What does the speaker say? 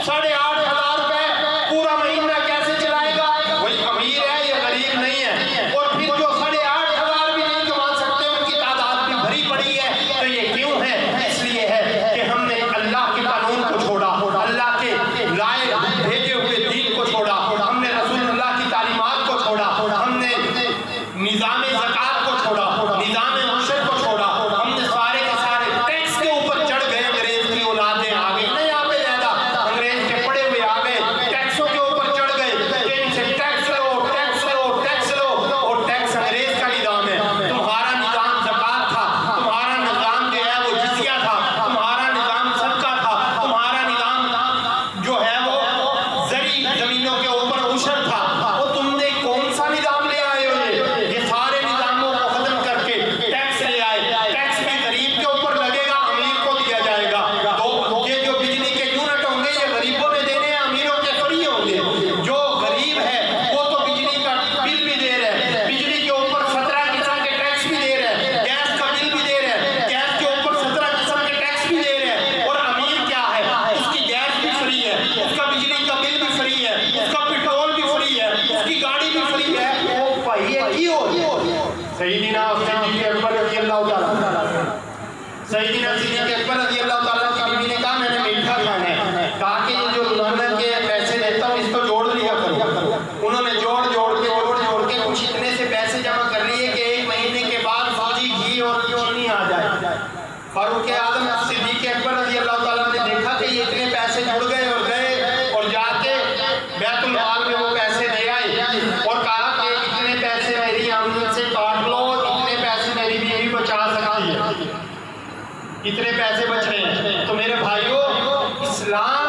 8,500 रुपए पूरा महीना कैसे चलाएगा? वही अमीर है या गरीब नहीं है? और फिर जो 8,500 भी नहीं कमा सकते उनकी तादाद भी भरी पड़ी है। तो ये क्यों है? इसलिए है कि हमने अल्लाह के कानून को छोड़ा, अल्लाह के लाए भेजे हुए दीन को छोड़ा, हमने रसूलुल्लाह की तालीमात को छोड़ा, हमने निज़ाम ज़कात को छोड़ा, निज़ाम मुशर को छोड़ा, हमने सारे के सारे टैक्स के ऊपर चढ़ गए। अंग्रेज की औलादें आ गई ना यहाँ पे ज्यादा, अंग्रेज के पड़े हुए आ गए, टैक्सों के ऊपर चढ़ गए कि इनसे टैक्स लो, टैक्स लो, टैक्स लो। और टैक्स अंग्रेज का निज़ाम है, तुम्हारा निज़ाम ज़कात था, तुम्हारा निज़ाम जो है वो जिज़िया था, तुम्हारा निज़ाम सदका था, तुम्हारा निज़ाम जो है वो ज़री जमीनों के ऊपर उशर था। और तुमने कौन सा निज़ाम ले आए हो? ये सारे निज़ामों को खत्म करके टैक्स ले आए। टैक्स भी गरीब के ऊपर लगेगा, अमीर को दिया जाएगा। तो ये जो बिजली के यूनिट होंगे ये गरीबों ने देने हैं, अमीरों के फ्री होंगे। जो गरीब है वो तो बिजली का बिल भी दे रहे हैं, बिजली के ऊपर 17 किस्म के टैक्स भी दे रहे हैं, गैस का बिल भी दे रहे हैं, गैस के ऊपर 17 किस्म के टैक्स भी दे रहे हैं। और अमीर क्या है? उसकी गैस भी फ्री है, उसका बिजली का बिल भी फ्री है, उसका पेट्रोल भी फ्री है, उसकी गाड़ी भी फ्री है। वो भाई ये क्यों? सैयदना सिद्दीक़ अकबर रज़ी अल्लाह ताला, सैयदना सिद्दीक़ अकबर रज़ी अल्लाह ताला की बीवी ने कहा मैंने मीठा खाना है। कहा कि ये जो रोजाना के पैसे देता हूँ इसको जोड़ लिया करो। उन्होंने जोड़ जोड़ के कुछ इतने से पैसे जमा कर लिए कि 1 महीने के बाद फौजी घी और चीनी आ जाए। फारूक आज़म सिद्दीक़ अकबर रज़ी अल्लाह ताला ने देखा कि ये इतने पैसे जुड़ गए और गए और जाके बैतुल माल में वो पैसे दे आए और कहा कि इतने पैसे मेरी आमदन से काट लो, इतने पैसे मेरी बीवी बचा सकती है, इतने पैसे बच रहे हैं। तो मेरे भाइयों, इस्लाम